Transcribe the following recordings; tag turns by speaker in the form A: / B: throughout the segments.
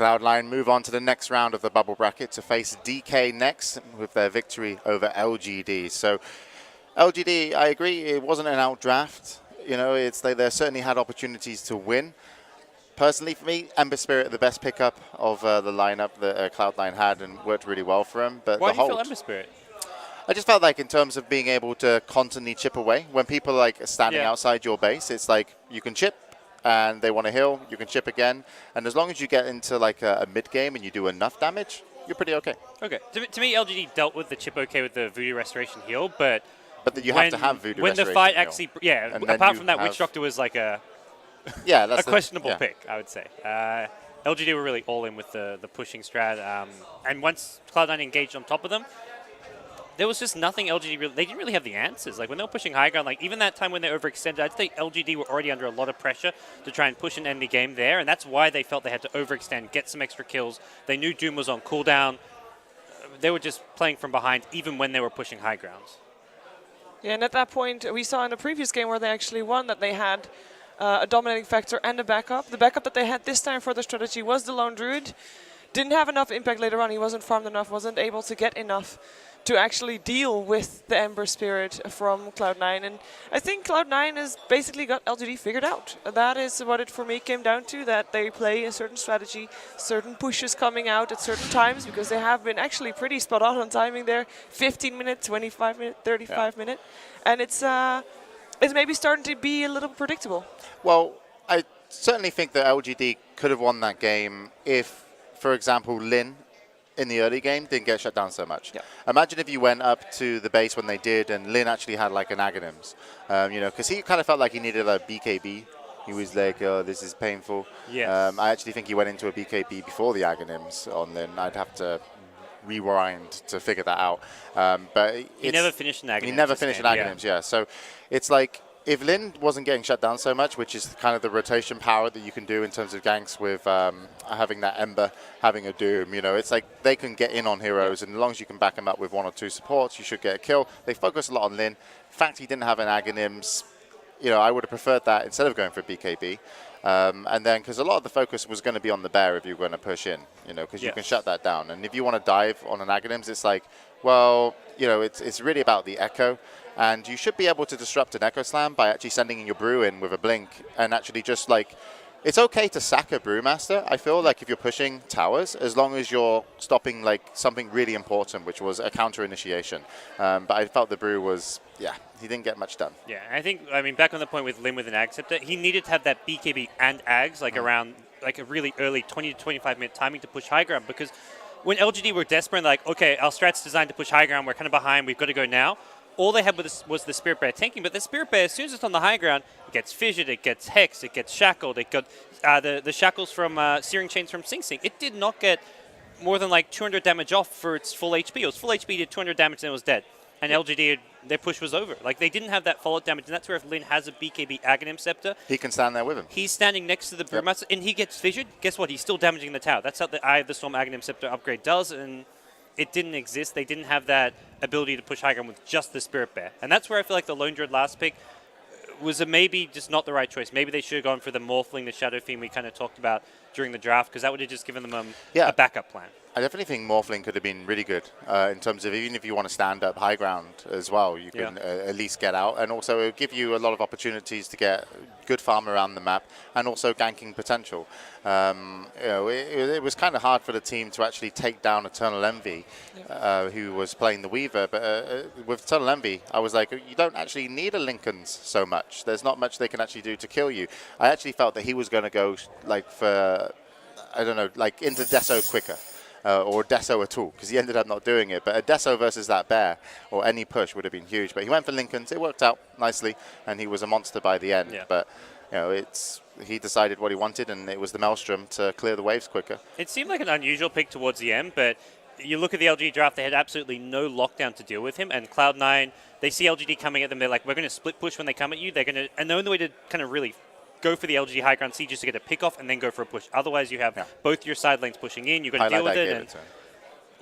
A: Cloud9 move on to the next round of the bubble bracket to face DK next with their victory over LGD. So LGD, I agree, it wasn't an outdraft. You know, they certainly had opportunities to win. Personally, for me, Ember Spirit, the best pickup of the lineup that Cloud9 had and worked really well for him. But
B: why do you feel Ember Spirit?
A: I just felt like in terms of being able to constantly chip away, when people are standing outside your base, it's like you can chip and they want to heal, you can chip again. And as long as you get into a mid-game and you do enough damage, you're pretty okay.
B: Okay. To me, LGD dealt with the chip okay with the Voodoo Restoration heal, but
A: you have to have Voodoo
B: Restoration. When the fight actually, apart from that, Witch Doctor was like a questionable pick, I would say. LGD were really all in with the pushing strat, and once Cloud9 engaged on top of them, there was just nothing LGD really, they didn't really have the answers. Like when they were pushing high ground, even that time when they overextended, I'd say LGD were already under a lot of pressure to try and push and end the game there, and that's why they felt they had to overextend, get some extra kills. They knew Doom was on cooldown. They were just playing from behind even when they were pushing high grounds.
C: Yeah, and at that point, we saw in the previous game where they actually won that they had a dominating factor and a backup. The backup that they had this time for the strategy was the Lone Druid. Didn't have enough impact later on. He wasn't farmed enough, wasn't able to get enough to actually deal with the Ember Spirit from Cloud9. And I think Cloud9 has basically got LGD figured out. That is what it for me came down to, that they play a certain strategy, certain pushes coming out at certain times, because they have been actually pretty spot on timing there. 15 minute, 25 minute, 35 minute. And it's maybe starting to be a little predictable.
A: Well, I certainly think that LGD could have won that game if, for example, Lin in the early game didn't get shut down so much.
C: Yeah.
A: Imagine if you went up to the base when they did and Lin actually had like an Aghanims, because he kind of felt like he needed a BKB. He was like, oh, this is painful.
B: Yes.
A: I actually think he went into a BKB before the Aghanims on Lin. I'd have to rewind to figure that out. But
B: he never finished an Aghanims.
A: He never finished an Aghanims, yeah. So it's like, if Lin wasn't getting shut down so much, which is kind of the rotation power that you can do in terms of ganks with having that Ember, having a Doom, it's like they can get in on heroes, and as long as you can back them up with 1 or 2 supports, you should get a kill. They focus a lot on Lin. The fact he didn't have an Aghanims, I would have preferred that instead of going for BKB. And then, because a lot of the focus was going to be on the bear if you were going to push in, because you can shut that down. And if you want to dive on an Aghanims, it's like, well, it's really about the echo. And you should be able to disrupt an Echo Slam by actually sending in your Brew in with a Blink and actually just it's okay to sack a Brewmaster, I feel like, if you're pushing towers, as long as you're stopping something really important, which was a counter initiation. But I felt the Brew was, he didn't get much done.
B: Yeah, I mean, back on the point with Lin with an Ag Scepter, he needed to have that BKB and Ags, around a really early 20 to 25 minute timing to push high ground, because when LGD were desperate and okay, our strat's designed to push high ground, we're kind of behind, we've got to go now. All they had was the Spirit Bear tanking, but the Spirit Bear, as soon as it's on the high ground, it gets fissured, it gets hexed, it gets shackled, it got the shackles from Searing Chains from Sing Sing. It did not get more than 200 damage off for its full HP. It was full HP, did 200 damage, and it was dead. And LGD, their push was over. They didn't have that follow-up damage, and that's where if Lin has a BKB Aghanim Scepter,
A: he can stand there with him.
B: He's standing next to the Brewmaster, and he gets fissured. Guess what? He's still damaging the tower. That's how the Eye of the Storm Aghanim Scepter upgrade does, and it didn't exist. They didn't have that ability to push high ground with just the Spirit Bear. And that's where I feel like the Lone Druid last pick was maybe just not the right choice. Maybe they should have gone for the Morphling, the Shadow Fiend we kind of talked about during the draft, because that would have just given them a backup plan.
A: I definitely think Morphling could have been really good in terms of, even if you want to stand up high ground as well, you can at least get out. And also it would give you a lot of opportunities to get good farm around the map and also ganking potential. It was kind of hard for the team to actually take down Eternal Envy, who was playing the Weaver. But with Eternal Envy, I was like, you don't actually need a Lincolns so much. There's not much they can actually do to kill you. I actually felt that he was going to go for, I don't know, into Deso quicker. Or Deso at all, because he ended up not doing it. But a Deso versus that bear, or any push, would have been huge. But he went for Lincolns. It worked out nicely, and he was a monster by the end.
B: Yeah.
A: But he decided what he wanted, and it was the Maelstrom to clear the waves quicker.
B: It seemed like an unusual pick towards the end, but you look at the LGD draft, they had absolutely no lockdown to deal with him. And Cloud9, they see LGD coming at them. They're like, we're going to split push when they come at you. They're going to, and the only way to kind of really go for the LG high ground siege just to get a pick off and then go for a push. Otherwise, you have both your side lanes pushing in. You've got to deal with it. And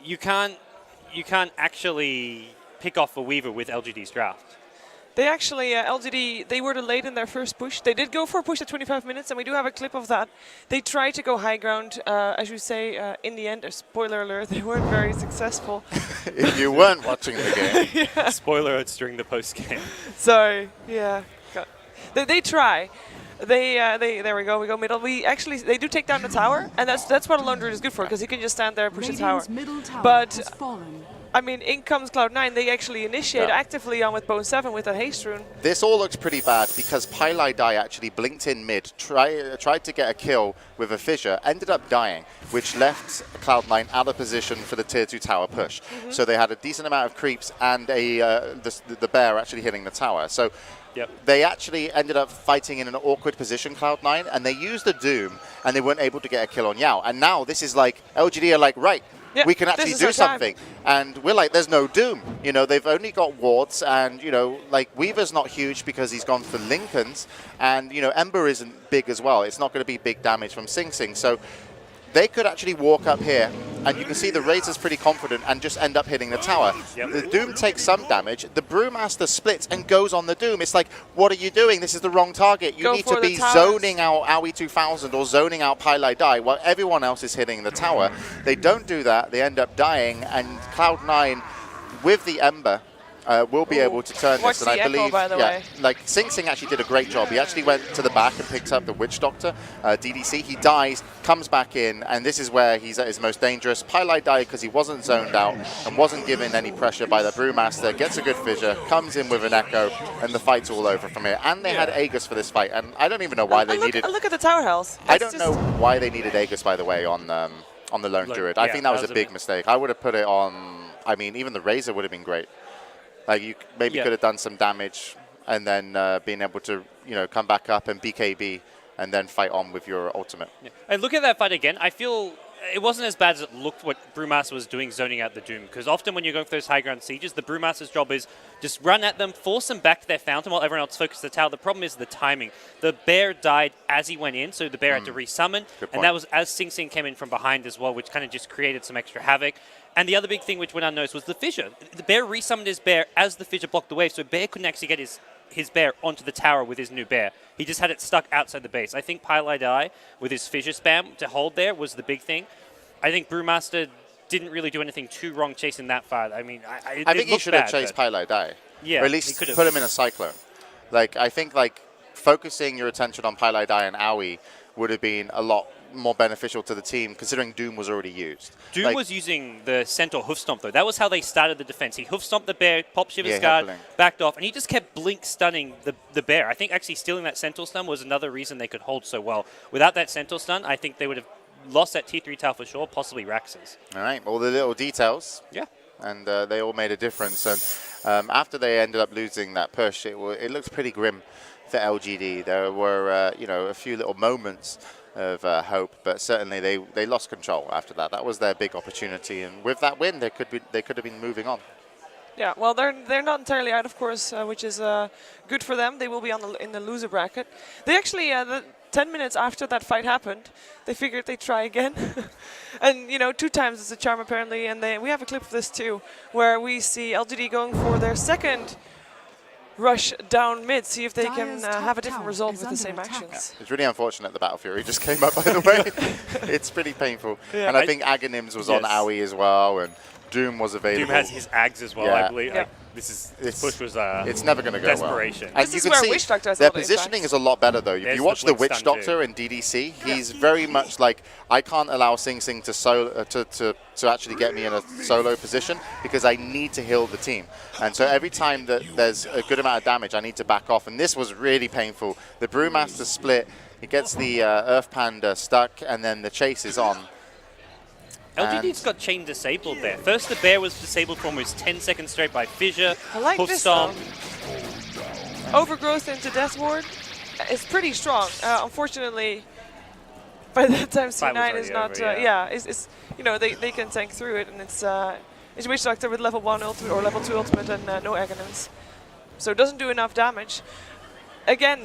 B: you can't actually pick off a Weaver with LGD's draft.
C: They actually, LGD, they were late in their first push. They did go for a push at 25 minutes, and we do have a clip of that. They tried to go high ground, as you say, in the end, spoiler alert, they weren't very successful.
A: If you weren't watching the game.
B: Spoiler alerts during the post game.
C: Sorry, yeah. They try. There we go middle. They do take down the tower, and that's what a lone druid is good for, because he can just stand there and push the tower. But I mean, in comes Cloud9. They actually initiate actively on with Bone 7 with a haste rune.
A: This all looks pretty bad because Pylai Dai actually blinked in mid, tried to get a kill with a fissure, ended up dying, which left Cloud9 out of position for the tier 2 tower push. So they had a decent amount of creeps and the bear actually hitting the tower. So they actually ended up fighting in an awkward position, Cloud9, and they used the Doom, and they weren't able to get a kill on Yao. And now this is like, LGD are like, right, we can actually do something. And we're like, there's no Doom. You know, they've only got wards, and, you know, like, Weaver's not huge because he's gone for Lincolns, and, you know, Ember isn't big as well. It's not going to be big damage from Sing Sing. So they could actually walk up here, and you can see the Razor's pretty confident and just end up hitting the tower. The Doom takes some damage. The Brewmaster splits and goes on the Doom. It's like, what are you doing? This is the wrong target. You need to be zoning out Aoi 2000 or zoning out Pylai Dai while everyone else is hitting the tower. They don't do that. They end up dying, and Cloud9, with the Ember, will be able to turn this, and I believe, like Sing Sing actually did a great job. He actually went to the back and picked up the Witch Doctor, DDC. He dies, comes back in, and this is where he's at his most dangerous. Pylai died because he wasn't zoned out and wasn't given any pressure by the Brewmaster. Gets a good fissure, comes in with an Echo, and the fight's all over from here. And they had Aegis for this fight, and I don't even know why they needed.
C: Look at the tower health.
A: I don't know why they needed Aegis, by the way, on the Lone Druid. I think that was a big mistake. I would have put it on. I mean, even the Razor would have been great. Like, you maybe could have done some damage and then being able to, you know, come back up and BKB and then fight on with your ultimate.
B: And look at that fight again. I feel it wasn't as bad as it looked what Brewmaster was doing zoning out the Doom, because often when you're going for those high ground sieges, the Brewmaster's job is just run at them, force them back to their fountain while everyone else focuses the tower. The problem is the timing. The bear died as he went in, so the bear had to resummon, and that was as Sing Sing came in from behind as well, which kind of just created some extra havoc. And the other big thing which went unnoticed was the fissure. The bear resummoned his bear as the fissure blocked the wave, so bear couldn't actually get his bear onto the tower with his new bear. He just had it stuck outside the base. I think Pylai Dai, with his fissure spam to hold there, was the big thing. I think Brewmaster didn't really do anything too wrong chasing that far. I mean,
A: I think he should have chased Pylai Dai.
B: Yeah,
A: or at least put him in a Cyclone. Like, I think, like, focusing your attention on Pylai Dai and Aoi would have been a lot more beneficial to the team, considering Doom was already used.
B: Doom was using the Centaur hoof stomp, though. That was how they started the defense. He hoof stomped the bear, popped Shiver's guard, backed off, and he just kept blink stunning the bear. I think actually stealing that Centaur stun was another reason they could hold so well. Without that Centaur stun, I think they would have lost that T3 tower for sure, possibly Rax's.
A: All right, all the little details.
B: Yeah.
A: And they all made a difference. And after they ended up losing that push, it looked pretty grim for LGD. There were, you know, a few little moments of hope, but certainly they lost control after that. That was their big opportunity, and with that win, they could have been moving on.
C: Yeah, well, they're not entirely out, of course, which is good for them. They will be in the loser bracket. They actually, 10 minutes after that fight happened, they figured they'd try again. And, you know, 2 times is a charm, apparently, and we have a clip of this, too, where we see LGD going for their second rush down mid, see if they can have a different result with the same actions.
A: Yeah. It's really unfortunate the Battle Fury just came up, by the way. It's pretty painful. Yeah. And I think Aghanims was on Aoi as well, and Doom was available.
B: Doom has his Ags as well, I believe. Yeah. This push was
A: it's never going to go
B: desperation.
A: Well. And
C: this
A: you
C: is
A: can
C: where
A: see
C: Witch Doctor
A: their positioning is a lot better, though. If you watch the Witch Doctor in DDC, he's very much like, I can't allow Sing Sing to actually get me in a solo position because I need to heal the team. And so every time that there's a good amount of damage, I need to back off. And this was really painful. The Brewmaster split, he gets the Earth Panda stuck, and then the chase is on.
B: LGD's got chain disabled there. First, the bear was disabled for almost 10 seconds straight by fissure.
C: I like
B: hoof
C: this
B: stomp.
C: Overgrowth into Death Ward is pretty strong. Unfortunately, by that time C9 is not. It's you know, they can tank through it, and it's Witch Doctor with level 1 ultimate or level 2 ultimate and no Aghanims, so it doesn't do enough damage. Again,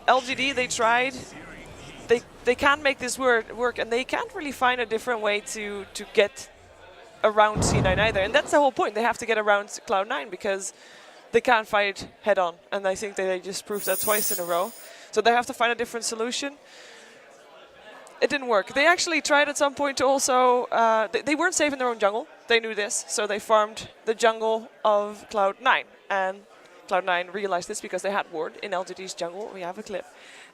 C: LGD, they tried. They can't make this work, and they can't really find a different way to get around C9 either. And that's the whole point. They have to get around Cloud9 because they can't fight head on, and I think they just proved that twice in a row. So they have to find a different solution. It didn't work. They actually tried at some point to also... they weren't safe in their own jungle. They knew this, so they farmed the jungle of Cloud9. And Cloud9 realized this because they had ward in LGD's jungle. We have a clip.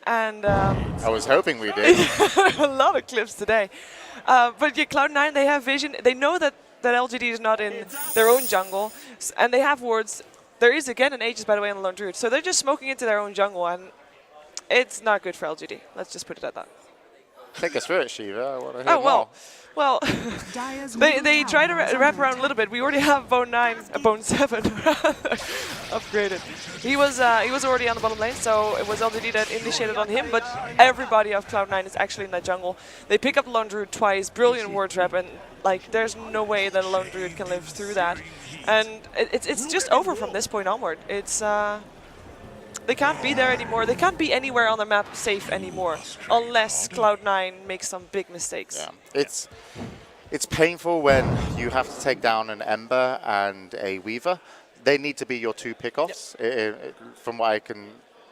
C: And
A: I was hoping we did.
C: a lot of clips today. But yeah, Cloud9, they have vision. They know that LGD is not in their own jungle, and they have wards. There is, again, an Aegis, by the way, on the Lone Druid. So they're just smoking into their own jungle, and it's not good for LGD. Let's just put it at that.
A: Take us through it, Shiva. I want to hear
C: Oh,
A: more.
C: well, they try to wrap around a little bit. We already have Bone 7 upgraded. He was already on the bottom lane, so it was LGD that initiated on him, but everybody of Cloud9 is actually in that jungle. They pick up the Lone Druid twice, brilliant ward trap, and like there's no way that a Lone Druid can live through that. And it's just over from this point onward. It's they can't be there anymore. They can't be anywhere on the map safe anymore, unless Cloud9 makes some big mistakes.
A: Yeah, it's painful when you have to take down an Ember and a Weaver. They need to be your two pickoffs, from what I can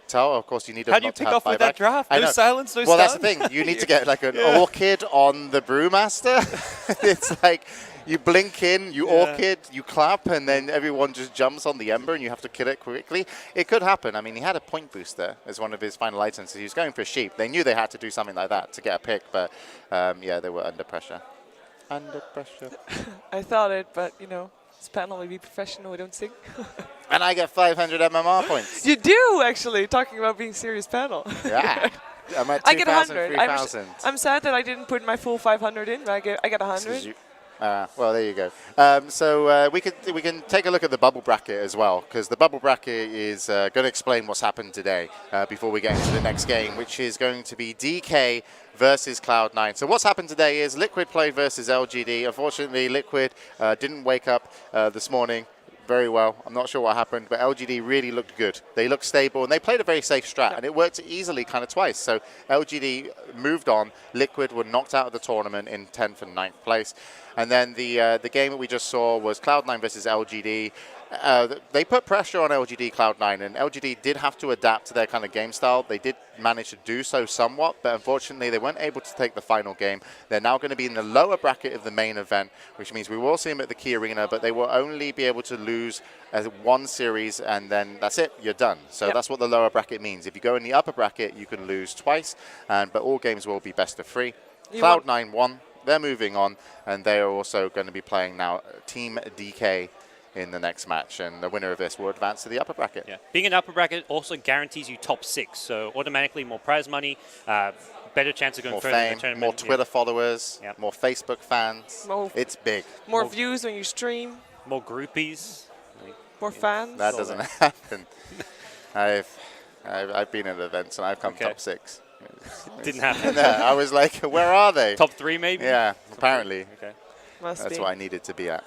A: tell. Of course, you need.
B: How do you pick off with that draft? No silence, no
A: Well,
B: stun?
A: that's the thing. You need to get like an Orchid on the Brewmaster. It's like you blink in, you Orchid, you clap, and then everyone just jumps on the Ember, and you have to kill it quickly. It could happen. I mean, he had a point booster as one of his final items. So he was going for a sheep. They knew they had to do something like that to get a pick, but yeah, they were under pressure. Under pressure.
C: I thought it, but you know, this panel may be professional. We don't sing.
A: And I get 500 MMR points.
C: You do actually. Talking about being serious panel.
A: Yeah. I'm at 2,000,
C: I get 100.
A: 3,000.
C: I'm sad that I didn't put my full 500 in, but I get 100.
A: Well, there you go. So we can take a look at the bubble bracket as well, because the bubble bracket is going to explain what's happened today before we get into the next game, which is going to be DK versus Cloud9. So what's happened today is Liquid played versus LGD. Unfortunately, Liquid didn't wake up this morning very well. I'm not sure what happened, but LGD really looked good. They looked stable, and they played a very safe strat, and it worked easily kind of twice. So LGD moved on. Liquid were knocked out of the tournament in 10th and 9th place. And then the game that we just saw was Cloud9 versus LGD. They put pressure on LGD Cloud9, and LGD did have to adapt to their kind of game style. They did manage to do so somewhat, but unfortunately they weren't able to take the final game. They're now going to be in the lower bracket of the main event, which means we will see them at the Key Arena, but they will only be able to lose one series, and then that's it, you're done. So that's what the lower bracket means. If you go in the upper bracket, you can lose twice, but all games will be best of 3. Cloud9 won. They're moving on, and they are also going to be playing now Team DK in the next match, and the winner of this will advance to the upper bracket.
B: Yeah. Being in upper bracket also guarantees you top 6, so automatically more prize money, better chance of going further in the tournament.
A: More Twitter followers, more Facebook fans. It's big.
C: More views when you stream.
B: More groupies.
C: More fans.
A: That doesn't happen. I've been at events, and I've come top 6.
B: Didn't happen.
A: No, I was like, where are they?
B: Top 3 maybe?
A: Yeah, apparently.
B: Okay.
A: That's what I needed to be at.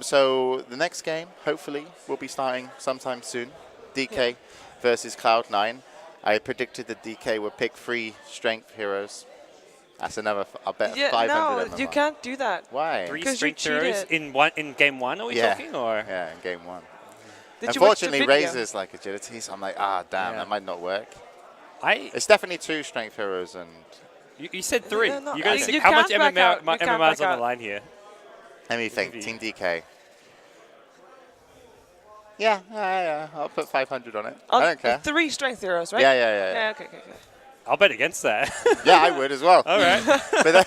A: So the next game, hopefully, will be starting sometime soon. DK versus Cloud9. I predicted that DK would pick 3 strength heroes. That's another, I'll bet 500
C: no,
A: MMR.
C: you can't do that.
A: Why?
B: 3 strength heroes in game 1, are we talking? Or?
A: Yeah, in game 1.
C: Did
A: Unfortunately, Razor's like agility, so I'm like, damn, that might not work. It's definitely 2 strength heroes, and...
B: You said 3.
C: No,
B: you guys, how much MMR is on the line here?
A: Let me think. Team DK. Yeah. I'll put 500 on it. I don't care.
C: 3 strength heroes, right?
A: Yeah.
C: Okay.
B: I'll bet against that.
A: Yeah, I would as well.
B: All right.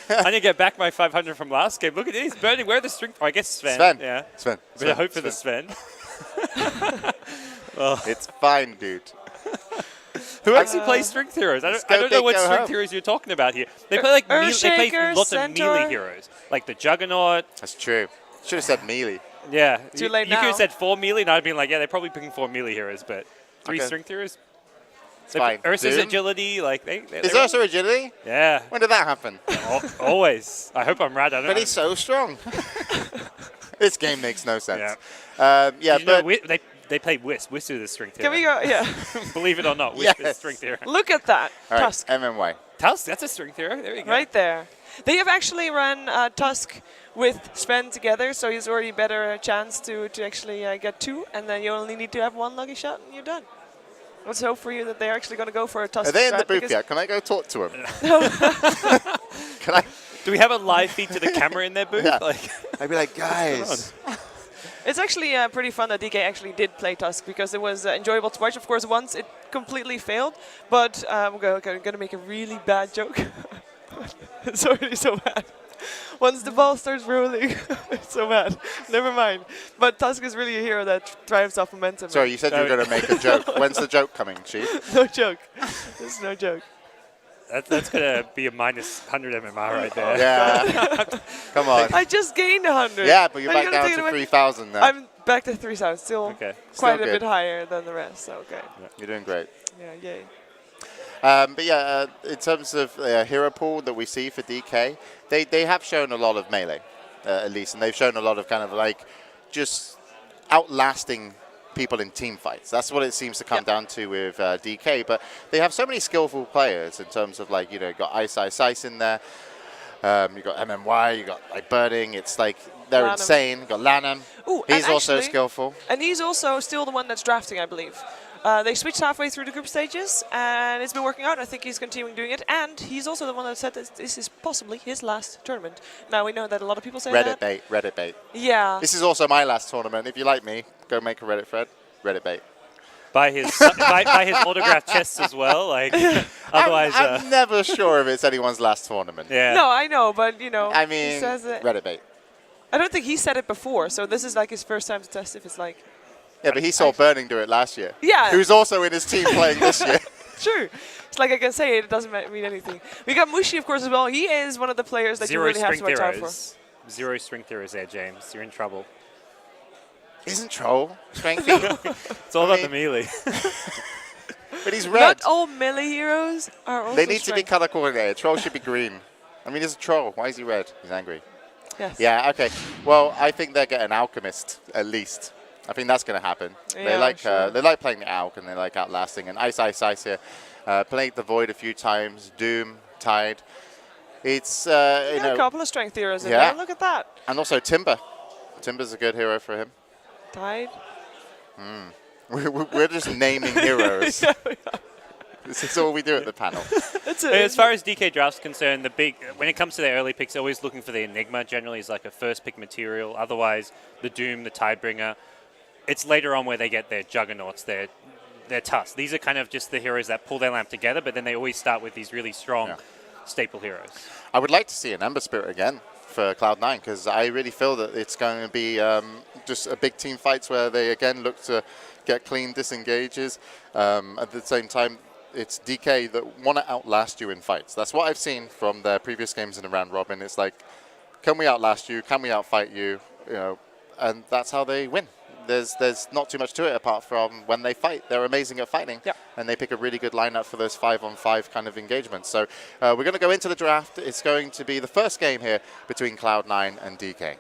B: I need to get back my 500 from last game. Look at these. Burning. Where are the strength? Oh, I guess Sven. Yeah.
A: Sven.
B: But I hope for the Sven.
A: It's fine, dude.
B: Who actually plays strength heroes? I don't know what strength heroes you're talking about here. They play like they play lots of melee heroes, like the Juggernaut.
A: That's true. Should have said melee.
B: Yeah.
C: Too late
B: You
C: now.
B: could have said 4 melee, and I'd been like, yeah, they're probably picking 4 melee heroes, but 3 strength heroes.
A: It's fine.
B: Ursa's agility, like
A: is Ursa agility?
B: Yeah.
A: When did that happen?
B: Always. I hope I'm right. I don't know.
A: But he's so strong. This game makes no sense.
B: Yeah. But they play Wisp. Wisp is the strength hero.
C: Can we go? Yeah.
B: Believe it or not, Wisp is strength hero.
C: Look at that.
A: All right,
C: Tusk.
A: MMY.
B: Tusk, that's a strength hero. There you go.
C: Right there. They have actually run Tusk with Sven together, so he's already better chance to actually get 2, and then you only need to have 1 lucky shot and you're done. Let's hope for you that they're actually going to go for a Tusk.
A: Are they in the
C: strat,
A: booth yet? Can I go talk to them? Can I?
B: Do we have a live feed to the camera in their booth?
A: Yeah.
B: Like,
A: I'd be like, guys.
C: It's actually pretty fun that DK actually did play Tusk because it was enjoyable to watch. Of course, once it completely failed, but I'm going to make a really bad joke. It's already so bad. Once the ball starts rolling, it's so bad. Never mind. But Tusk is really a hero that thrives off momentum.
A: Sorry, you said you were going to make a joke. When's the joke coming, Chief?
C: No joke. There's no joke.
B: that's going to be a minus 100 MMR right there.
A: Yeah. Come on.
C: I just gained 100.
A: Yeah, but you're
C: Are you
A: back
C: gonna
A: down
C: take it
A: to
C: away?
A: 3,000 now.
C: I'm back to 3,000. Still
B: Okay.
C: quite
A: Still
C: a bit
A: good.
C: higher than the rest. So okay.
A: You're doing great.
C: Yeah, yay.
A: But yeah, in terms of hero pool that we see for DK, they have shown a lot of melee, at least, and they've shown a lot of kind of like just outlasting people in team fights. That's what it seems to come down to with DK. But they have so many skillful players in terms of like, you know, you got Ice in there, you got MMY, you got like Birding. It's like they're
C: Lanham.
A: insane. You got Lanham.
C: Ooh,
A: He's
C: and
A: also
C: actually-
A: skillful.
C: And he's also still the one that's drafting, I believe. They switched halfway through the group stages, and it's been working out. I think he's continuing doing it, and he's also the one that said that this is possibly his last tournament. Now, we know that a lot of people say
A: Reddit
C: that.
A: Reddit bait.
C: Yeah.
A: This is also my last tournament. If you like me, go make a Reddit thread. Reddit bait.
B: By his by his autographed chests as well. Like, otherwise,
A: I'm never sure if it's anyone's last tournament.
B: yeah.
C: No, I know, but, you know,
A: I
C: he
A: mean,
C: says it.
A: Reddit bait.
C: I don't think he said it before, so this is like his first time to test if it's like...
A: Yeah, but he saw Burning do it last year.
C: Yeah.
A: Who's also in his team playing this year.
C: True. It's like I can say it doesn't mean anything. We got Mushi, of course, as well. He is one of the players that you
B: Zero
C: really have to
B: strength
C: watch out for.
B: heroes. Zero strength heroes there, James. You're in trouble.
A: Isn't Troll strengthy?
B: It's all about the melee.
A: But he's red.
C: Not all melee heroes are also
A: They need to be
C: strength.
A: color coordinated. Troll should be green. I mean, he's a troll. Why is he red? He's angry.
C: Yes.
A: Yeah, okay. Well, I think they're getting Alchemist, at least. I think that's going to happen.
C: Yeah, sure.
A: They like playing the Alch, and they like outlasting. And Ice here. Played the Void a few times. Doom, Tide. It's,
C: You
A: you
C: got a
A: know...
C: couple of strength heroes in
A: Yeah.
C: there. Look at that.
A: And also Timber. Timber's a good hero for him.
C: Tide.
A: We're just naming heroes. This is all we do at the panel.
C: That's
B: As far as DK draft's concerned, when it comes to their early picks, they're always looking for the Enigma. Generally, is like a first pick material. Otherwise, the Doom, the Tidebringer. It's later on where they get their Juggernauts, their Tusk. These are kind of just the heroes that pull their lamp together. But then they always start with these really strong staple heroes.
A: I would like to see an Ember Spirit again for Cloud9 because I really feel that it's going to be just a big team fights where they again look to get clean disengages. At the same time, it's DK that want to outlast you in fights. That's what I've seen from their previous games in the round robin. It's like, can we outlast you? Can we outfight you? You know, and that's how they win. There's not too much to it apart from when they fight. They're amazing at fighting, and they pick a really good lineup for those 5-on-5 kind of engagements. So we're going to go into the draft. It's going to be the first game here between Cloud9 and DK.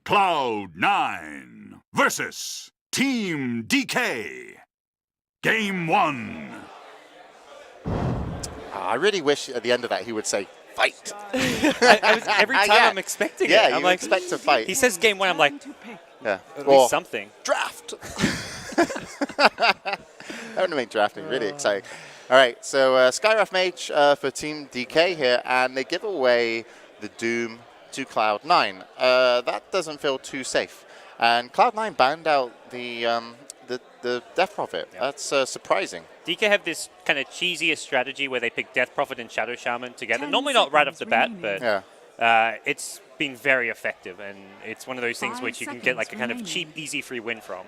D: Cloud9 versus Team DK. Game 1.
A: I really wish at the end of that he would say, fight.
B: Every time
A: Yeah.
B: I'm expecting
A: Yeah,
B: it. I'm
A: you
B: like,
A: expect to fight.
B: he says game 1, I'm like,
A: Yeah.
B: at
A: Or
B: least something.
A: draft. That would make drafting really exciting. All right, so Skywrath Mage for Team DK here, and they give away the Doom to Cloud9. That doesn't feel too safe. And Cloud9 banned out the Death Prophet. That's surprising.
B: DK have this kind of cheesiest strategy where they pick Death Prophet and Shadow Shaman together. Normally not right off the bat, but it's been very effective. And it's one of those things which you can get like a kind of cheap, easy free win from.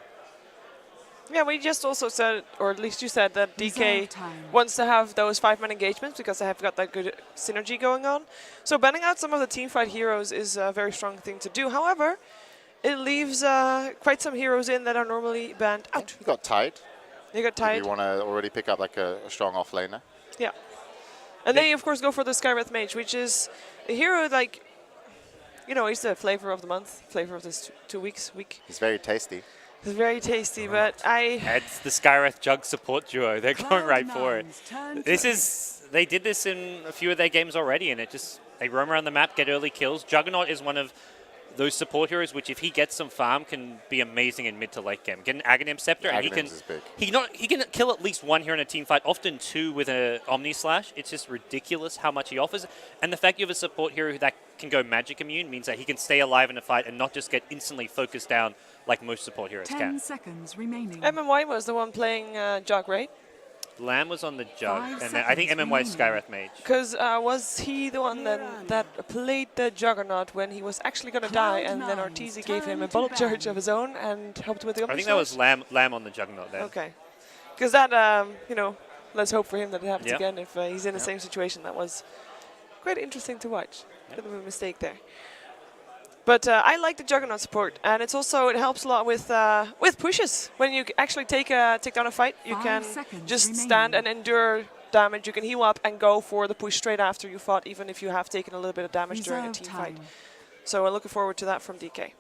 C: Yeah, we just also said, or at least you said, that DK wants to have those 5-man engagements because they have got that good synergy going on. So banning out some of the teamfight heroes is a very strong thing to do. However, it leaves quite some heroes in that are normally banned out.
A: You got Tide.
C: You got Tide.
A: You want to already pick up like a strong off-laner.
C: Yeah. And then you, of course, go for the Skywrath Mage, which is a hero like, you know, he's the flavor of the month, flavor of this 2 weeks week.
A: He's very tasty.
C: It's very tasty, but
B: It's the Skywrath Jug support duo. They're going right for it. They did this in a few of their games already, and they roam around the map, get early kills. Juggernaut is one of those support heroes which, if he gets some farm, can be amazing in mid to late game. Get an Aghanim Scepter, and he can kill at least one hero in a team fight, often two with an Omni Slash. It's just ridiculous how much he offers. And the fact you have a support hero that can go magic immune means that he can stay alive in a fight and not just get instantly focused down like most support heroes
E: 10
B: can.
E: seconds remaining.
C: MMY was the one playing Jug, right?
B: Lamb was on the Jug,
E: 5
B: and then I think MMY Skywrath Mage.
C: Because was he the one that played the Juggernaut when he was actually going to die, and then Ortiz gave him a bullet charge of his own and helped with the
B: I think that was Lamb on the Juggernaut there.
C: Okay. Because that, let's hope for him that it happens again if he's in the same situation. That was quite interesting to watch. Bit of a mistake there. But I like the Juggernaut support, and it helps a lot with pushes. When you actually take down a fight, you can just stand and endure damage. You can heal up and go for the push straight after you fought, even if you have taken a little bit of damage during a team fight. So I'm looking forward to that from DK.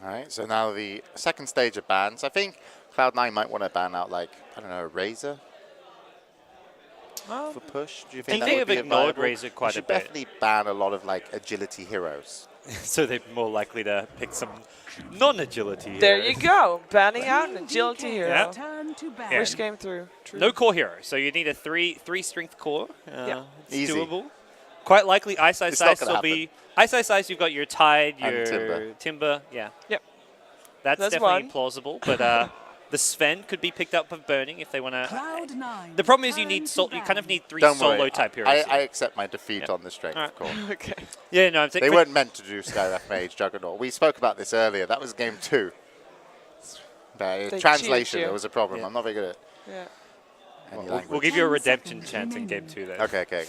A: All right, so now the second stage of bans. I think Cloud9 might want to ban out, like, I don't know, Razor for push. Do you think
B: they have
A: would be
B: ignored
A: viable?
B: Razor quite
A: You
B: a
A: should
B: bit.
A: definitely ban a lot of, like, agility heroes.
B: So they're more likely to pick some non-agility.
C: There you go, banning out an agility hero.
B: Yeah.
E: Turn to ban.
B: Yeah.
C: Wish came through. True.
B: No core hero, so you need a three strength core. It's
A: Easy.
B: doable. Quite likely Ice
A: It's not
B: Ice
A: gonna
B: will be Ice Ice. You've got your Tide,
A: And
B: your Timber. Yeah.
C: Yep.
B: That's definitely
C: one.
B: plausible, but the Sven could be picked up for burning if they want to.
E: Cloud9.
B: The problem is you kind of need three solo
A: worry.
B: type heroes.
A: I accept my defeat on the strength
B: All right.
A: core.
C: Okay.
B: Yeah, no, I'm saying
A: They weren't meant to do Skywrath Mage Juggernaut. We spoke about this earlier. That was game 2.
C: They
A: Translation,
C: cheated you.
A: there was a problem.
B: Yeah.
A: I'm not very good at
C: Yeah.
A: any
B: we'll
A: language.
B: give you a
E: 10
B: redemption
E: seconds
B: chance in game
E: remaining.
B: 2 though.
A: Okay.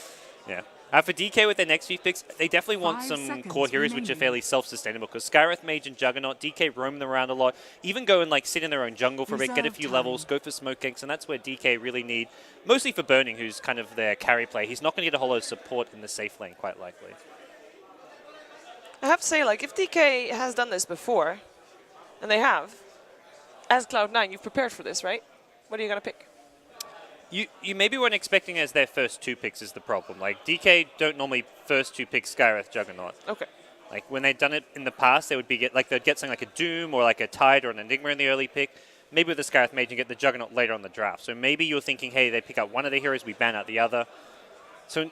B: Yeah. For DK with their next few picks, they definitely want
E: 5
B: some
E: seconds
B: core heroes which are
E: remaining.
B: fairly self-sustainable, because Skywrath Mage and Juggernaut, DK roam them around a lot, even go and like sit in their own jungle for a bit, get a
E: Reserve
B: few
E: time.
B: levels, go for smoke ganks, and that's where DK really need, mostly for burning, who's kind of their carry play. He's not going to get a whole lot of support in the safe lane, quite likely.
C: I have to say, like, if DK has done this before, and they have, as Cloud9, you've prepared for this, right? What are you going to pick?
B: You maybe weren't expecting as their first 2 picks is the problem. Like, DK don't normally first 2 pick Skywrath Juggernaut.
C: Okay.
B: Like, when they've done it in the past, they would be they'd get something like a Doom or like a Tide or an Enigma in the early pick. Maybe with the Skywrath Mage, you get the Juggernaut later on the draft. So maybe you're thinking, hey, they pick up one of the heroes, we ban out the other. So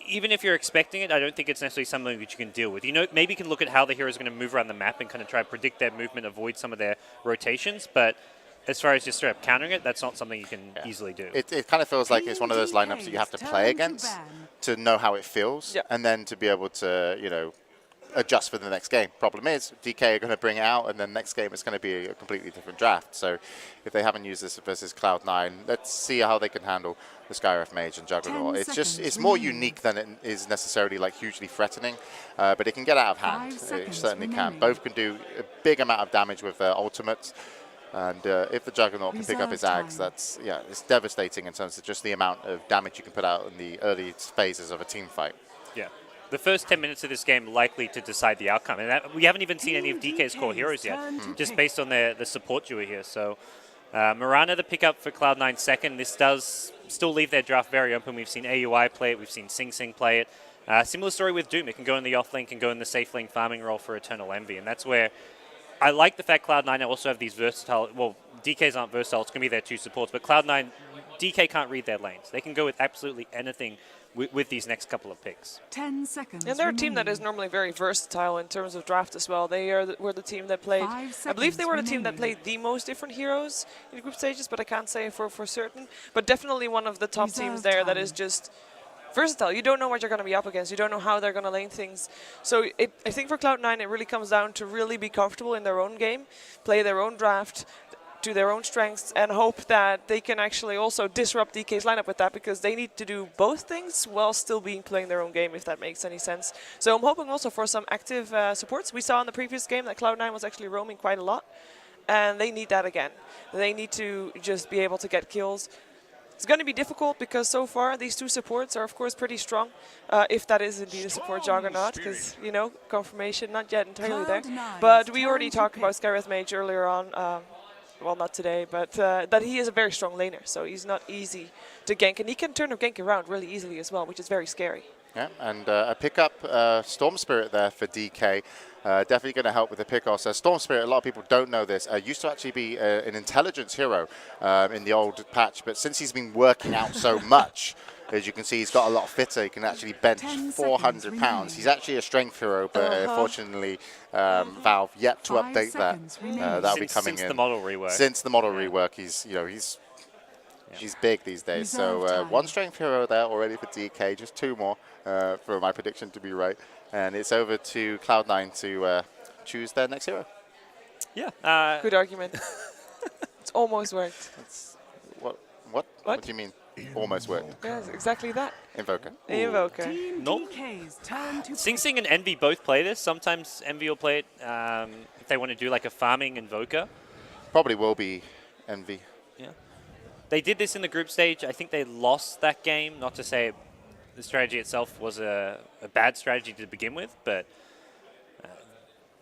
B: even if you're expecting it, I don't think it's necessarily something that you can deal with. Maybe you can look at how the heroes are going to move around the map and kind of try to predict their movement, avoid some of their rotations, but as far as just straight up countering it, that's not something you can easily do.
A: It kind of feels like it's one of those lineups that you have to play against to know how it feels, and then to be able to, adjust for the next game. Problem is, DK are going to bring it out, and then next game it's going to be a completely different draft. So if they haven't used this versus Cloud9, let's see how they can handle the Skywrath Mage and Juggernaut. It's more unique than it is necessarily like hugely threatening, but it can get out of hand. It certainly can. Both can do a big amount of damage with their ultimates. And if the Juggernaut can pick up his Ags, it's devastating in terms of just the amount of damage you can put out in the early phases of a team fight.
B: Yeah. The first 10 minutes of this game likely to decide the outcome. And we haven't even seen any of DK's core heroes yet, just based on the support duo here. So Mirana, the pickup for Cloud9 second. This does still leave their draft very open. We've seen AUI play it. We've seen Sing Sing play it. Similar story with Doom. It can go in the off lane, can go in the safe lane farming role for Eternal Envy. And that's where I like the fact Cloud9 also have these versatile, well, DKs aren't versatile, it's going to be their 2 supports, but Cloud9, DK can't read their lanes. They can go with absolutely anything with these next couple of picks.
E: 10 seconds.
C: And they're a team that is normally very versatile in terms of draft as well. They were the team that played, I believe they were the team that played the most different heroes in group stages, but I can't say for certain. But definitely one of the top teams there that is just versatile. You don't know what you're going to be up against. You don't know how they're going to lane things. So I think for Cloud9, it really comes down to really be comfortable in their own game, play their own draft, do their own strengths, and hope that they can actually also disrupt DK's lineup with that, because they need to do both things while still playing their own game, if that makes any sense. So I'm hoping also for some active supports. We saw in the previous game that Cloud9 was actually roaming quite a lot, and they need that again. They need to just be able to get kills. It's going to be difficult because so far these two supports are of course pretty strong. If that is indeed a support Juggernaut, because you know, confirmation not yet entirely there.
E: Cloud9
C: But
E: is
C: we already
E: time to
C: talked about
E: pick.
C: Skywrath Mage earlier on. Well, not today, but that he is a very strong laner, so he's not easy to gank, and he can turn a gank around really easily as well, which is very scary.
A: Yeah, and a pickup Storm Spirit there for DK. Definitely going to help with the pickoffs. So Storm Spirit, a lot of people don't know this, used to actually be an intelligence hero in the old patch, but since he's been working out so much, as you can see, he's got a lot fitter. He can actually bench 400 pounds. He's actually a strength hero, but unfortunately, Valve yet to
E: 5
A: update that.
E: seconds remaining.
A: That'll be coming
B: since
A: in
B: the model rework.
A: Since the model rework, he's big these days.
E: Reserve
A: So
E: time.
A: one strength hero there already for DK, just 2 more for my prediction to be right. And it's over to Cloud9 to choose their next hero.
B: Yeah.
C: Good argument. It's almost worked.
A: What do you mean? Almost worked.
C: Yes, exactly that.
A: Invoker.
C: Invoker.
E: Team
B: Nope.
E: DK's turn to
B: Sing Sing and Envy both play this. Sometimes Envy will play it if they want to do like a farming Invoker.
A: Probably will be Envy.
B: Yeah. They did this in the group stage. I think they lost that game. Not to say the strategy itself was a bad strategy to begin with, but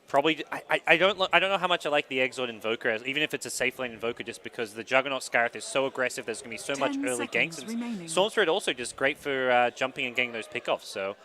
B: probably I don't know how much I like the Exort Invoker, even if it's a safe lane Invoker, just because the Juggernaut Scarith is so aggressive. There's going to be so much
E: 10
B: early ganks.
E: seconds remaining.
B: Storm Spirit also just great for jumping and getting those pickoffs. So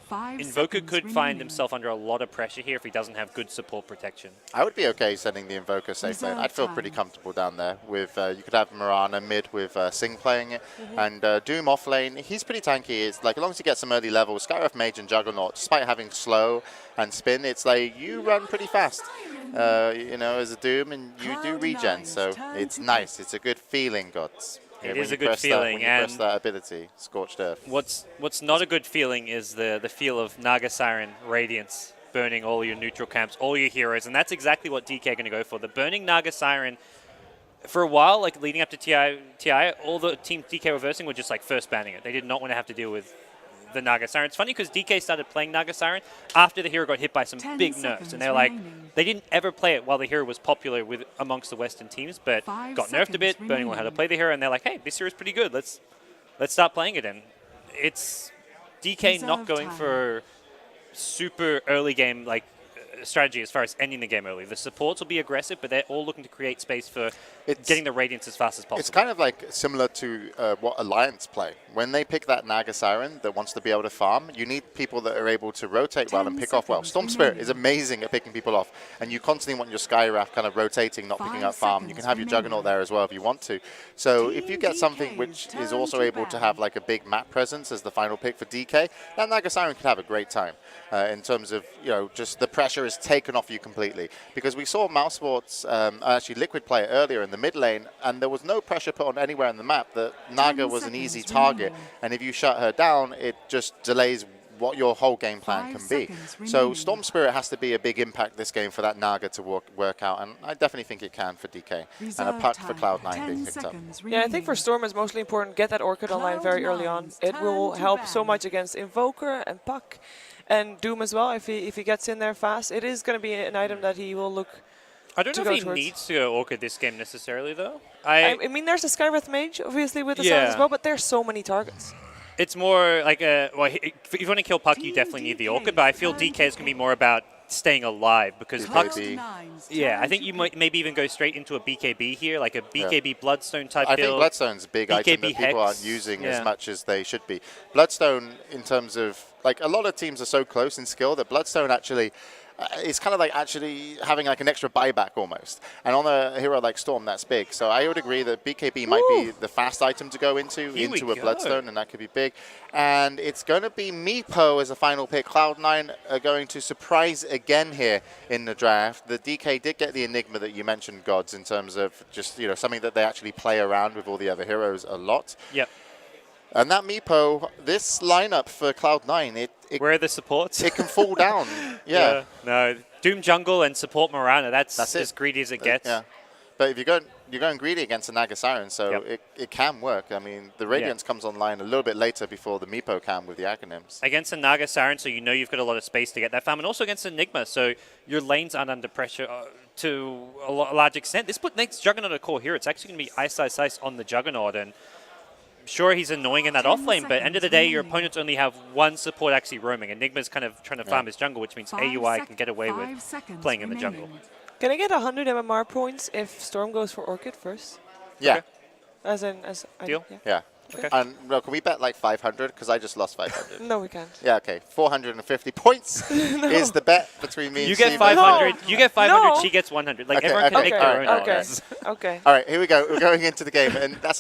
E: 5
B: Invoker
E: seconds
B: could find
E: remaining.
B: himself under a lot of pressure here if he doesn't have good support protection.
A: I would be okay sending the Invoker safe lane.
E: Reserve
A: I'd feel
E: time.
A: pretty comfortable down there. With you could have Mirana mid with Sing playing it, and Doom off lane. He's pretty tanky. It's like as long as he gets some early levels, Skywrath Mage and Juggernaut, despite having slow and spin, it's like you run pretty fast. You know, as a Doom, and you do regen, so it's nice. It's a good feeling, Gods.
B: It
A: when
B: is
A: you
B: a good
A: press
B: feeling,
A: that, when you press
B: and
A: that ability, Scorched Earth.
B: What's not a good feeling is the feel of Naga Siren Radiance burning all your neutral camps, all your heroes, and that's exactly what DK are going to go for. The burning Naga Siren, for a while, like leading up to TI, all the team DK reversing were just like first banning it. They did not want to have to deal with the Naga Siren. It's funny because DK started playing Naga Siren after the hero got hit by some
E: 10
B: big nerfs,
E: seconds
B: and they're like,
E: remaining.
B: they didn't ever play it while the hero was popular with amongst the Western teams, but
E: 5
B: got nerfed a bit,
E: seconds
B: burning on how to
E: remaining.
B: play the hero, and they're like, hey, this hero's pretty good. Let's start playing it. And it's DK not
E: Reserve
B: going
E: time.
B: for super early game like strategy as far as ending the game early. The supports will be aggressive, but they're all looking to create space for getting the Radiance as fast as possible.
A: It's kind of like similar to what Alliance play. When they pick that Naga Siren that wants to be able to farm, you need people that are able to rotate well and
E: 10
A: pick off well.
E: seconds
A: Storm Spirit
E: remaining.
A: is amazing at picking people off, and you constantly want your Skywrath kind of rotating, not picking
E: 5
A: up farm. You can
E: seconds
A: have your Juggernaut
E: remaining.
A: there as well if you want to. So if you
E: Team
A: get something
E: DK's
A: which is
E: turn
A: also
E: to
A: able to
E: ban.
A: have like a big map presence as the final pick for DK, that Naga Siren can have a great time in terms of, you know, just the pressure is taken off you completely. Because we saw Mousesports, actually Liquid play it earlier in the mid lane, and there was no pressure put on anywhere in the map. That Naga was an easy
E: seconds
A: target,
E: remaining.
A: and if you shut her down, it just delays what your whole game plan
E: 5
A: can be.
E: seconds
A: So
E: remaining.
A: Storm Spirit has to be a big impact this game for that Naga to work out, and I definitely think it can for DK. And a
E: Reserve
A: puck for
E: time.
A: Cloud9 being
E: 10
A: picked up.
E: seconds
C: Yeah, I think for
E: remaining.
C: Storm it's mostly important get that Orchid online very early on.
E: Cloud9's
C: It will
E: turn to
C: help so
E: ban.
C: much against Invoker and Puck and Doom as well if he gets in there fast. It is going to be an item that he will look.
B: I don't
C: to
B: know
C: go
B: if he
C: towards.
B: needs to go Orchid this game necessarily, though.
C: I mean, there's a Skywrath Mage obviously with the Suns
B: Yeah.
C: as well, but there's so many targets.
B: It's more like if you want to kill Puck, you definitely need the Orchid, but I feel DK is going to be more about staying alive because
A: He's
B: Puck's...
A: maybe-
E: Cloud9's
B: Yeah,
E: turn
B: I think
E: to
B: you
E: pick.
B: might maybe even go straight into a BKB here, like a BKB Bloodstone type
A: I
B: build.
A: think Bloodstone's a big item
B: BKB
A: that people aren't
B: Hex,
A: using
B: yeah.
A: as much as they should be. Bloodstone, in terms of, like, a lot of teams are so close in skill that Bloodstone actually, it's kind of like actually having like an extra buyback almost. And on a hero like Storm, that's big. So I would agree that BKB might be the fast item to go into
B: Here we
A: a
B: go.
A: Bloodstone, and that could be big. And it's going to be Meepo as a final pick. Cloud9 are going to surprise again here in the draft. The DK did get the Enigma that you mentioned, Gods, in terms of just, you know, something that they actually play around with all the other heroes a lot.
B: Yep.
A: And that Meepo, this lineup for Cloud9, it
B: Where are the supports?
A: can fall down. Yeah.
B: No, Doom Jungle and support Mirana, that's
A: That's it.
B: as greedy as it gets.
A: Yeah. But if you're going greedy against a Naga Siren, so
B: Yep.
A: it can work. I mean, the Radiance comes online a little bit later before the Meepo can with the Acronyms.
B: Against a Naga Siren, so you know you've got a lot of space to get that farm, and also against Enigma, so your lanes aren't under pressure to a large extent. This makes Juggernaut a core here. It's actually going to be Ice on the Juggernaut, and sure, he's annoying in that
E: 10
B: off lane, but end of the day, your
E: seconds
B: opponents only have one support actually roaming. Enigma's kind of trying to farm his jungle, which means
E: 5
B: AUI can get away
E: 5
B: with
E: seconds
B: playing in the
E: remaining.
B: jungle.
C: Can I get 100 MMR points if Storm goes for Orchid first?
A: Yeah.
B: Okay.
C: As
B: Deal?
C: yeah.
A: Yeah.
B: Okay.
A: And no, can we bet like 500? Because I just lost 500.
C: No, we can't.
A: Yeah, okay. 450 points is the bet between me
B: You
A: and
B: get
A: Seamus.
B: 500. You get 500.
C: No.
B: She gets 100. Like
A: Okay,
B: everyone can
A: okay,
B: make their
A: alright,
B: own
C: Okay.
B: odds.
C: Okay.
A: All right, here we go. We're going into the game, and that's